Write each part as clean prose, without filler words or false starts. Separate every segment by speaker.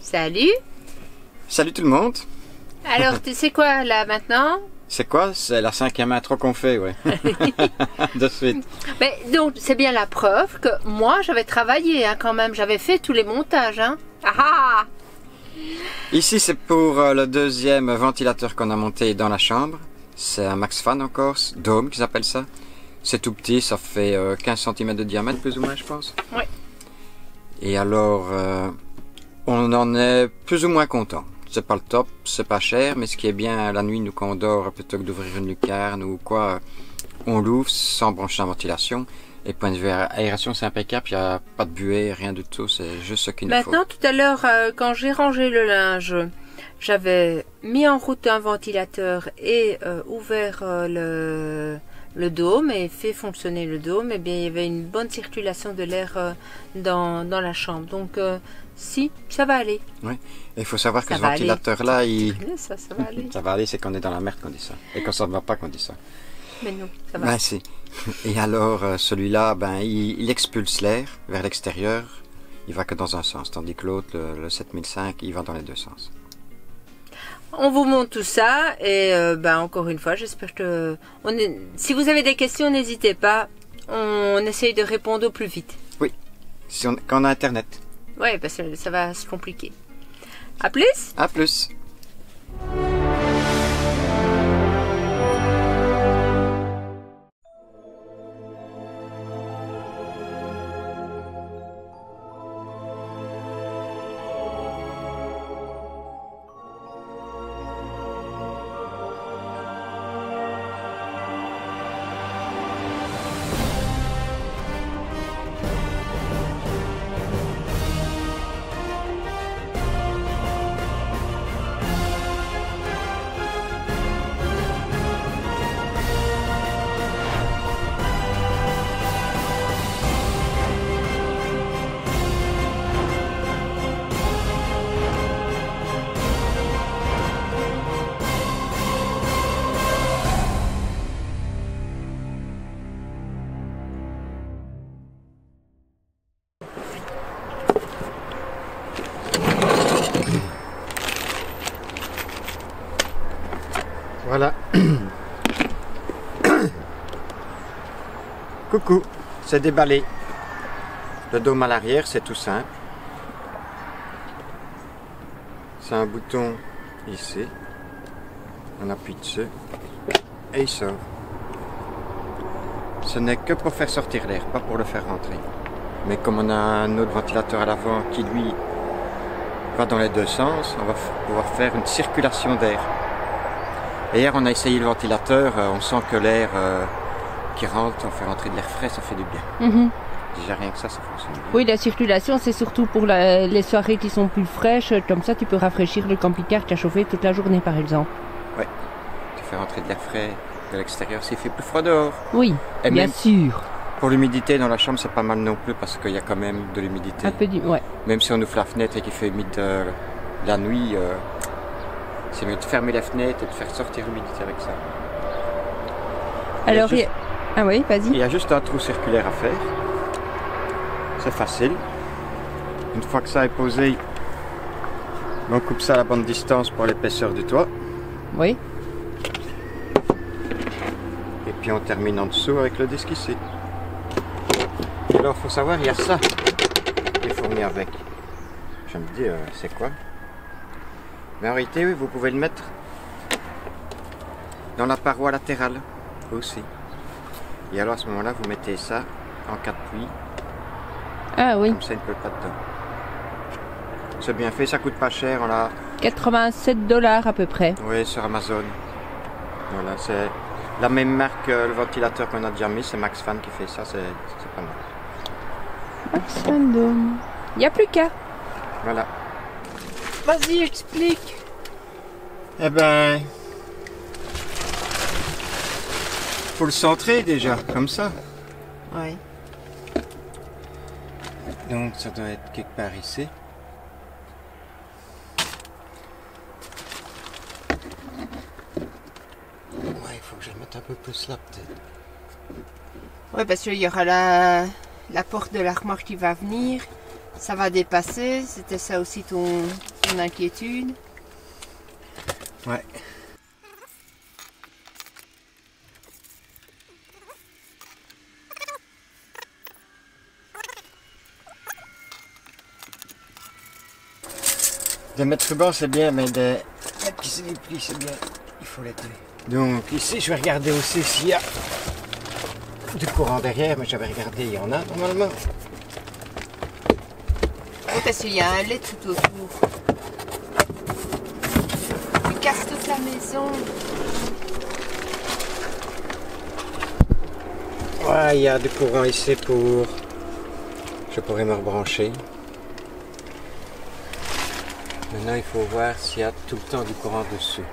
Speaker 1: Salut.
Speaker 2: Salut tout le monde.
Speaker 1: Alors, tu sais quoi là maintenant?
Speaker 2: C'est quoi? C'est la 5e intro qu'on fait, ouais. De suite.
Speaker 1: Mais donc, c'est bien la preuve que moi, j'avais travaillé quand même. J'avais fait tous les montages. Ah ah!
Speaker 2: Ici, c'est pour le deuxième ventilateur qu'on a monté dans la chambre. C'est un Maxfan encore, Dome qu'ils appellent ça. C'est tout petit, ça fait 15 cm de diamètre plus ou moins, je pense.
Speaker 1: Oui.
Speaker 2: Et alors, on en est plus ou moins content. C'est pas le top, c'est pas cher, mais ce qui est bien la nuit, nous quand on dort, plutôt que d'ouvrir une lucarne ou quoi, on l'ouvre sans brancher la ventilation. Et point de vue aération, c'est impeccable, il n'y a pas de buée, rien du tout, c'est juste ce qu'il nous faut.
Speaker 1: Maintenant, tout à l'heure, quand j'ai rangé le linge, j'avais mis en route un ventilateur et ouvert le dôme et fait fonctionner le dôme. Et bien, il y avait une bonne circulation de l'air dans la chambre. Donc, si, ça va aller.
Speaker 2: Oui, et il faut savoir que
Speaker 1: Ça
Speaker 2: ce
Speaker 1: va aller.
Speaker 2: ventilateur-là,
Speaker 1: Ça va aller.
Speaker 2: ça va aller, c'est qu'on est dans la merde qu'on dit ça. Et quand ça ne va pas qu'on dit ça.
Speaker 1: Mais non, ça va.
Speaker 2: Ben, si. Et alors, celui-là, ben, il expulse l'air vers l'extérieur. Il va que dans un sens, tandis que l'autre, le 7005, il va dans les deux sens.
Speaker 1: On vous montre tout ça et encore une fois, j'espère que si vous avez des questions, n'hésitez pas. On essaye de répondre au plus vite.
Speaker 2: Oui, quand on a Internet.
Speaker 1: Ouais, parce que ça va se compliquer. À plus.
Speaker 2: À plus. Voilà. Coucou, c'est déballé. Le dôme à l'arrière, c'est tout simple. C'est un bouton ici. On appuie dessus et il sort. Ce n'est que pour faire sortir l'air, pas pour le faire rentrer. Mais comme on a un autre ventilateur à l'avant qui lui va dans les deux sens, on va pouvoir faire une circulation d'air. Et hier on a essayé le ventilateur, on sent que l'air qui rentre, on fait rentrer de l'air frais, ça fait du bien. Déjà rien que ça fonctionne bien.
Speaker 3: Oui, la circulation c'est surtout pour les soirées qui sont plus fraîches, comme ça tu peux rafraîchir le camping-car qui a chauffé toute la journée par exemple.
Speaker 2: Oui, tu fais rentrer de l'air frais de l'extérieur s'il fait plus froid dehors.
Speaker 3: Oui,
Speaker 2: Et
Speaker 3: bien
Speaker 2: même
Speaker 3: sûr.
Speaker 2: pour l'humidité dans la chambre c'est pas mal non plus parce qu'il y a quand même de l'humidité.
Speaker 3: Un peu du... ouais.
Speaker 2: Même si on ouvre la fenêtre et qu'il fait humide la nuit, c'est mieux de fermer la fenêtre et de faire sortir l'humidité avec ça.
Speaker 3: Alors,
Speaker 2: juste...
Speaker 3: ah oui,
Speaker 2: Il
Speaker 3: vas-y.
Speaker 2: y a juste un trou circulaire à faire. C'est facile. Une fois que ça est posé, on coupe ça à la bonne distance pour l'épaisseur du toit.
Speaker 3: Oui.
Speaker 2: Et puis on termine en dessous avec le disque ici. Et alors il faut savoir, il y a ça qui est fourni avec. Je me dis, c'est quoi? Mais en réalité, oui, vous pouvez le mettre dans la paroi latérale aussi. Et alors à ce moment-là, vous mettez ça en cas de pluie.
Speaker 3: Ah oui.
Speaker 2: Comme ça, il ne pleut pas dedans. C'est bien fait, ça coûte pas cher. On l'a...
Speaker 3: 87 $ à peu près.
Speaker 2: Oui, sur Amazon. Voilà, c'est la même marque que le ventilateur qu'on a déjà mis, c'est Maxfan qui fait ça, c'est pas mal.
Speaker 3: Maxfan Dome. Il n'y a plus qu'à.
Speaker 2: Voilà.
Speaker 1: Vas-y, explique.
Speaker 2: Eh ben... faut le centrer déjà, comme ça.
Speaker 1: Ouais.
Speaker 2: Donc ça doit être quelque part ici. Ouais, il faut que je le mette un peu plus là peut-être.
Speaker 1: Ouais, parce qu'il y aura la porte de l'armoire qui va venir. Ça va dépasser. C'était ça aussi ton ton inquiétude.
Speaker 2: Ouais. Des mètres rubans c'est bien, mais des petits plis c'est bien. Il faut les tuer. Donc ici je vais regarder aussi s'il y a du courant derrière, mais j'avais regardé, il y en a normalement.
Speaker 1: Oui, parce qu'il y a un lait tout autour. Tu casses toute la maison.
Speaker 2: Ouais, il y a du courant ici pour... Je pourrais me rebrancher. Maintenant, il faut voir s'il y a tout le temps du courant dessus.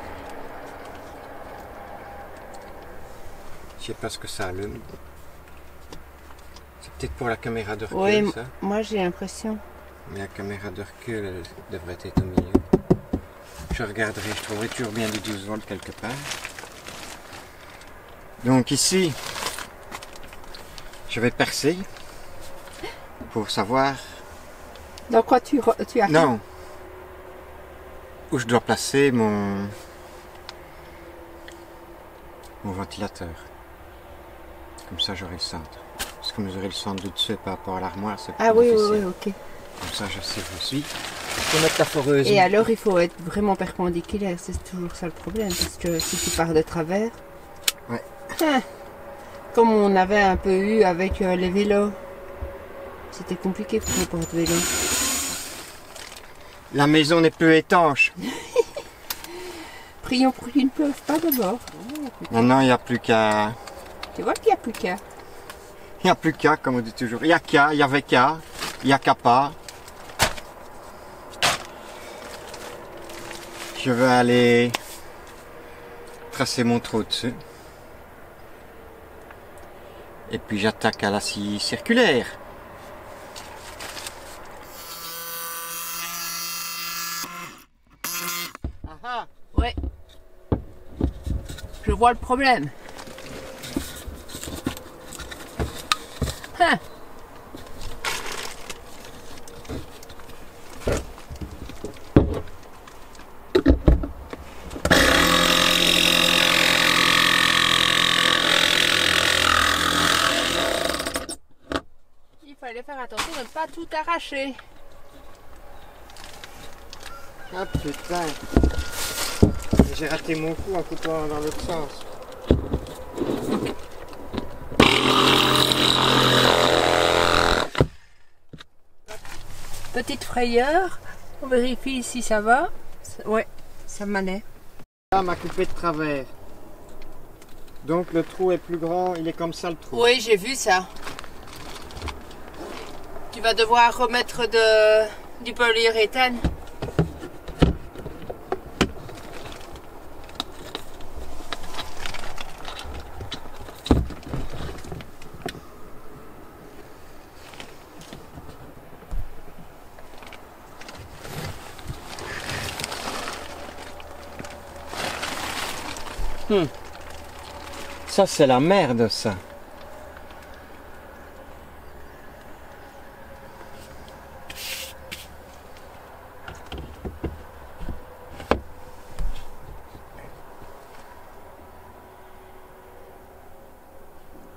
Speaker 2: Je sais pas ce que ça allume. C'est peut-être pour la caméra de recul,
Speaker 1: Oui,
Speaker 2: ça.
Speaker 1: moi j'ai l'impression.
Speaker 2: Mais la caméra de recul, elle devrait être au milieu. Je regarderai, je trouverai toujours bien du 12 volts quelque part. Donc ici, je vais percer pour savoir...
Speaker 1: Dans quoi tu arrives?
Speaker 2: Non. Où je dois placer mon ventilateur. Comme ça j'aurai le centre. Parce que comme j'aurai le centre du dessus par rapport à l'armoire, c'est plus difficile.
Speaker 1: Oui, ok.
Speaker 2: Comme ça je sais où je suis. Je peux mettre la foreuse.
Speaker 1: Et alors il faut être vraiment perpendiculaire, c'est toujours ça le problème. Parce que si tu pars de travers...
Speaker 2: Ouais.
Speaker 1: Comme on avait un peu eu avec les vélos. C'était compliqué pour les porte-vélos.
Speaker 2: La maison n'est plus étanche.
Speaker 1: Prions pour qu'il ne pleuve pas d'abord.
Speaker 2: Maintenant il n'y a plus qu'à...
Speaker 1: Tu vois qu'il n'y a plus qu'à.
Speaker 2: Il n'y a plus qu'à, comme on dit toujours. Il y a qu'à, il y avait qu'à, il y a qu'à pas. Je vais aller tracer mon trou dessus. Et puis j'attaque à la scie circulaire.
Speaker 1: Ah, ouais. Je vois le problème. Hein. Il fallait faire attention de ne pas tout arracher.
Speaker 2: Ah putain. J'ai raté mon coup en coupant dans l'autre sens.
Speaker 1: Petite frayeur. On vérifie si ça va. Ouais, ça m'allait.
Speaker 2: Là, m'a coupé de travers. Donc le trou est plus grand, il est comme ça le trou.
Speaker 1: Oui, j'ai vu ça. Tu vas devoir remettre du polyuréthane.
Speaker 2: Ça c'est la merde ça.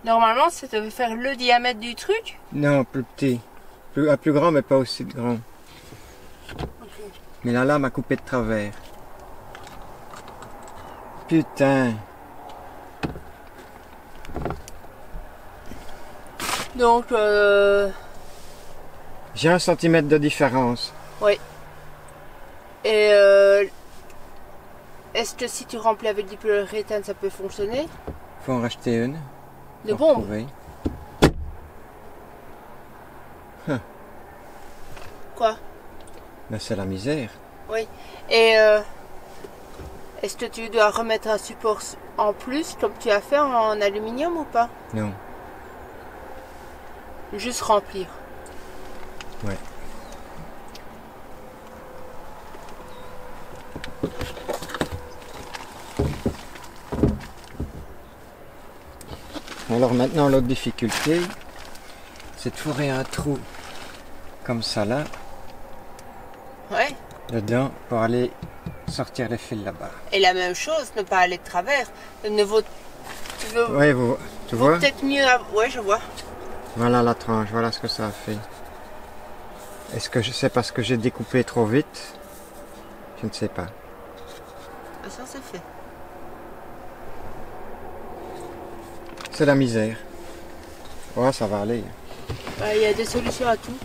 Speaker 1: Normalement, ça devait faire le diamètre du truc.
Speaker 2: Non, plus petit. Plus grand mais pas aussi grand. Mais la lame a coupé de travers. Putain.
Speaker 1: Donc,
Speaker 2: J'ai 1 centimètre de différence.
Speaker 1: oui. Et est-ce que si tu remplis avec du polyuréthane, ça peut fonctionner?
Speaker 2: Faut en racheter une.
Speaker 1: De
Speaker 2: Faut
Speaker 1: bombe?
Speaker 2: retrouver.
Speaker 1: Quoi?
Speaker 2: Ben, c'est la misère.
Speaker 1: Oui. Et est-ce que tu dois remettre un support en plus, comme tu as fait en aluminium ou pas?
Speaker 2: Non.
Speaker 1: Juste remplir.
Speaker 2: Ouais. Alors maintenant l'autre difficulté, c'est de fourrer un trou comme ça là.
Speaker 1: Ouais.
Speaker 2: dedans pour aller sortir les fils là-bas.
Speaker 1: Et la même chose, ne pas aller de travers. Ne vaut, tu veux,
Speaker 2: Ouais, tu vois?
Speaker 1: peut-être mieux. Ouais, je vois.
Speaker 2: Voilà la tranche, voilà ce que ça a fait. Est-ce que c'est parce que j'ai découpé trop vite? Je ne sais pas.
Speaker 1: Ça, c'est fait.
Speaker 2: C'est la misère. Ouais, ça va aller.
Speaker 1: Il y a des solutions à tout.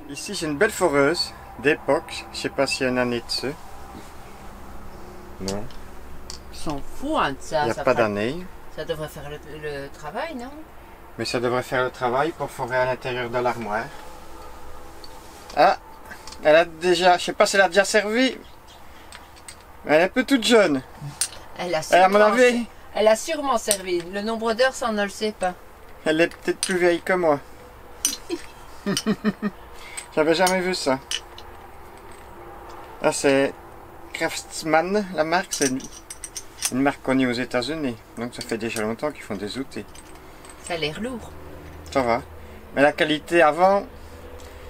Speaker 2: Ici, j'ai une belle foreuse d'époque. Je sais pas s'il y a une année dessus. Non,
Speaker 1: S'en fout hein, de ça.
Speaker 2: il n'y a
Speaker 1: ça
Speaker 2: pas
Speaker 1: fera-
Speaker 2: d'année.
Speaker 1: Ça devrait faire le travail, non?
Speaker 2: Mais ça devrait faire le travail pour forer à l'intérieur de l'armoire. Ah, elle a déjà, je sais pas si elle a déjà servi. Mais elle est un peu toute jeune.
Speaker 1: Elle a
Speaker 2: Et à mon
Speaker 1: sûrement,
Speaker 2: avis,
Speaker 1: elle a sûrement servi. Le nombre d'heures, ça, on ne le sait pas.
Speaker 2: elle est peut-être plus vieille que moi. J'avais jamais vu ça. Là, c'est Craftsman, la marque. C'est une marque connue aux États-Unis. Donc, ça fait déjà longtemps qu'ils font des outils.
Speaker 1: Ça a l'air lourd.
Speaker 2: Ça va. Mais la qualité avant,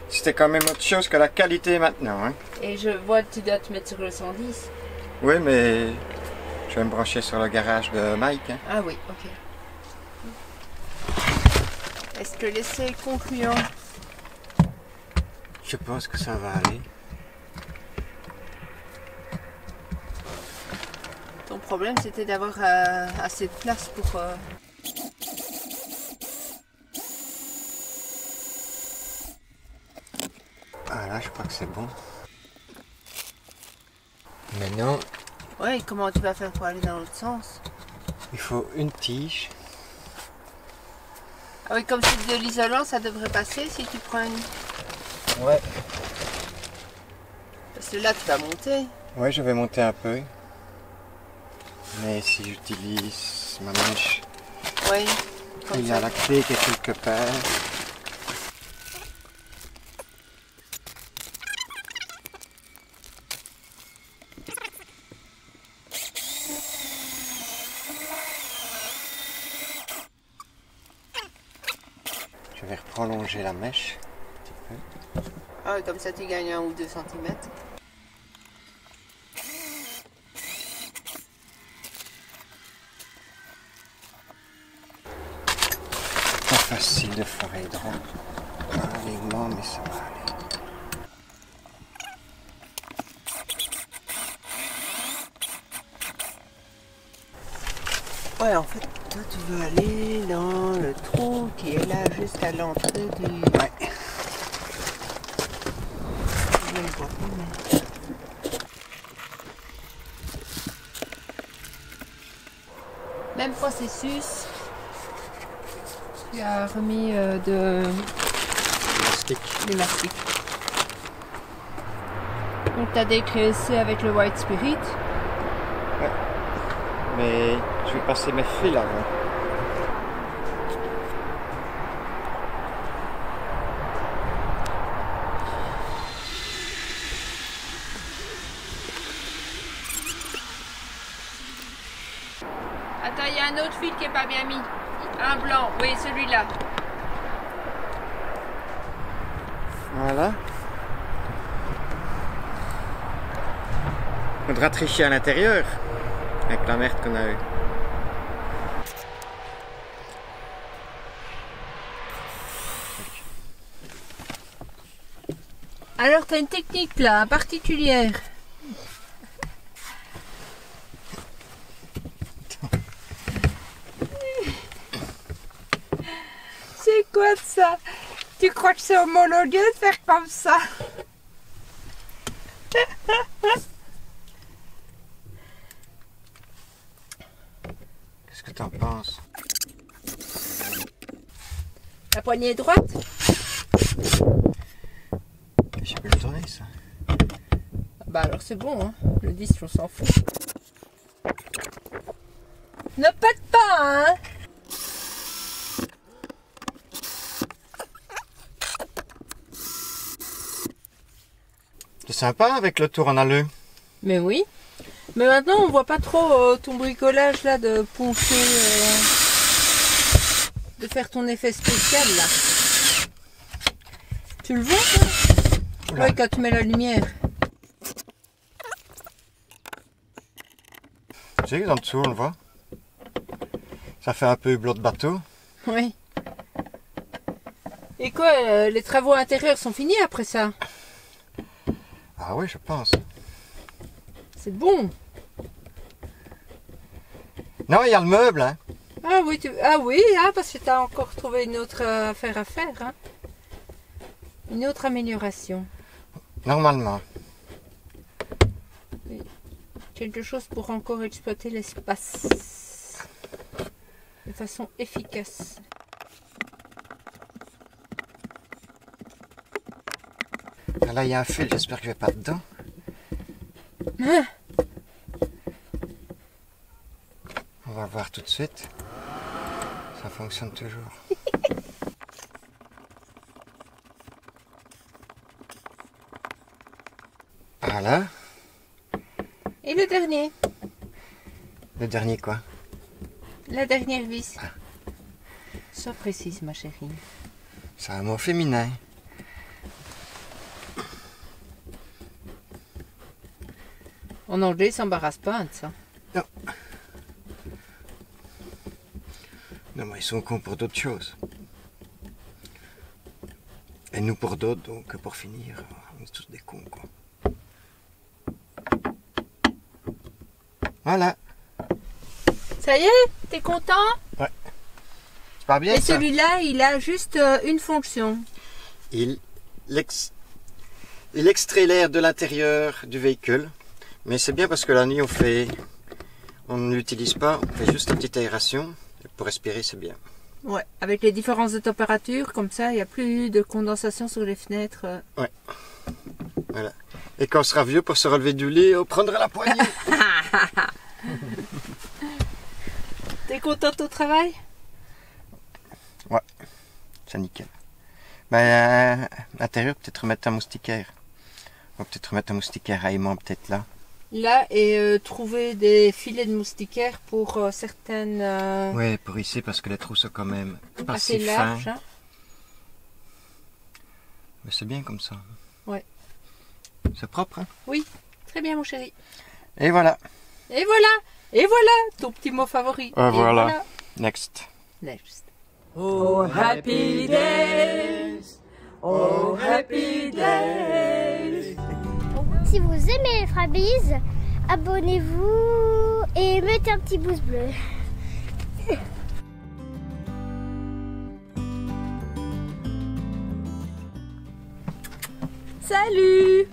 Speaker 2: c'était quand même autre chose que la qualité maintenant. Hein.
Speaker 1: Et je vois que tu dois te mettre sur le 110.
Speaker 2: Oui, mais je vais me brancher sur le garage de Mike. Hein.
Speaker 1: Ah oui, ok. Est-ce que l'essai est concluant?
Speaker 2: Je pense que ça va aller.
Speaker 1: Ton problème, c'était d'avoir assez de place pour...
Speaker 2: Ah là, je crois que c'est bon. Maintenant,
Speaker 1: Ouais, comment tu vas faire pour aller dans l'autre sens?
Speaker 2: il faut une tige.
Speaker 1: Ah oui, comme c'est de l'isolant, ça devrait passer si tu prends une...
Speaker 2: Ouais.
Speaker 1: Parce que là, tu vas monter.
Speaker 2: Ouais, je vais monter un peu. Mais si j'utilise ma mèche,
Speaker 1: Oui.
Speaker 2: il y a la clé qui est quelque part. Je vais prolonger la mèche un petit peu.
Speaker 1: Ah oui, comme ça, tu gagnes 1 ou 2 centimètres.
Speaker 2: Pas facile de forer droit. Allez, mais ça va aller.
Speaker 1: Ouais, en fait, toi, tu veux aller dans le trou qui est là, juste à l'entrée du...
Speaker 2: Ouais.
Speaker 1: Je le vois pas, mais... Même processus. Tu as remis de l'élastique. Donc tu as dégraissé avec le White Spirit.
Speaker 2: Mais je vais passer mes fils avant.
Speaker 1: Attends, il y a un autre fil qui est pas bien mis. Un blanc, oui, celui-là.
Speaker 2: Voilà. Faudra tricher à l'intérieur avec la merde qu'on a eue.
Speaker 1: Alors, tu as une technique là, particulière. C'est quoi ça? Tu crois que c'est homologué de faire comme ça?
Speaker 2: Qu'est-ce que t'en penses?
Speaker 1: La poignée est droite?
Speaker 2: Je peux le tourner ça.
Speaker 1: Bah alors c'est bon, hein. Le disque on s'en fout. Ne pète pas, hein.
Speaker 2: C'est sympa avec le tour en alleu.
Speaker 1: Mais oui. Mais maintenant on voit pas trop ton bricolage là de poncer, de faire ton effet spécial là. Tu le vois ça?
Speaker 2: Oula.
Speaker 1: Oui, quand tu mets la lumière.
Speaker 2: Tu sais, en dessous, on le voit. Ça fait un peu hublot de bateau.
Speaker 1: Oui. Et quoi, les travaux intérieurs sont finis après ça?
Speaker 2: Ah oui, je pense.
Speaker 1: C'est bon.
Speaker 2: Non, il y a le meuble, hein.
Speaker 1: Ah oui, parce que tu as encore trouvé une autre affaire à faire. Hein. Une autre amélioration.
Speaker 2: Normalement.
Speaker 1: Quelque chose pour encore exploiter l'espace. De façon efficace.
Speaker 2: Ah, là, il y a un fil, j'espère que je vais pas dedans.
Speaker 1: Ah,
Speaker 2: On va le voir tout de suite. Ça fonctionne toujours. Voilà.
Speaker 1: et le dernier?
Speaker 2: Le dernier quoi?
Speaker 1: La dernière vis. Sois précise, ma chérie.
Speaker 2: C'est un mot féminin.
Speaker 1: En anglais, ils s'embarrassent pas de ça.
Speaker 2: Non. Non, mais ils sont cons pour d'autres choses. Et nous pour d'autres, donc pour finir, on est tous des cons, quoi. Voilà.
Speaker 1: Ça y est, t'es content?
Speaker 2: C'est pas bien
Speaker 1: Et
Speaker 2: ça?
Speaker 1: celui-là, il a juste une fonction.
Speaker 2: Il extrait l'air de l'intérieur du véhicule. Mais c'est bien parce que la nuit on ne l'utilise pas, on fait juste une petite aération. Et pour respirer, c'est bien.
Speaker 1: Ouais, avec les différences de température, comme ça, il n'y a plus de condensation sur les fenêtres.
Speaker 2: Voilà. Et quand on sera vieux, pour se relever du lit, on prendra la poignée.
Speaker 1: T'es contente au travail?
Speaker 2: C'est nickel. Ben, l'intérieur, peut-être remettre un moustiquaire. On va peut-être remettre un moustiquaire à aimant, peut-être là.
Speaker 1: Là, et trouver des filets de moustiquaires pour certaines...
Speaker 2: Ouais, pour ici, parce que les trous sont quand même pas
Speaker 1: assez
Speaker 2: si
Speaker 1: larges.
Speaker 2: fins.
Speaker 1: Hein.
Speaker 2: Mais c'est bien comme ça.
Speaker 1: Ouais.
Speaker 2: C'est propre, hein?
Speaker 1: Oui, très bien mon chéri.
Speaker 2: Et voilà.
Speaker 1: Et voilà, ton petit mot favori.
Speaker 2: Ah,
Speaker 1: Et
Speaker 2: voilà. Next.
Speaker 1: Next.
Speaker 4: Oh happy days, oh happy days.
Speaker 5: Si vous aimez les Frabies, abonnez-vous et mettez un petit pouce bleu.
Speaker 4: Salut!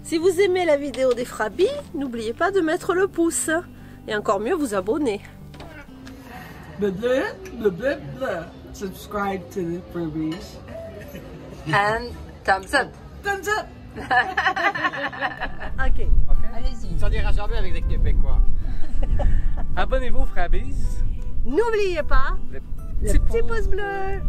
Speaker 4: Si vous aimez la vidéo des Frabies, n'oubliez pas de mettre le pouce. Et encore mieux, vous abonner.
Speaker 6: Subscribe to the Frabies.
Speaker 1: And thumbs up.
Speaker 4: Thumbs up! Ok.
Speaker 1: Allez-y.
Speaker 2: Ça dira jamais avec des Québécois.
Speaker 7: Abonnez-vous, Frabies.
Speaker 4: N'oubliez pas le petit pouce bleu.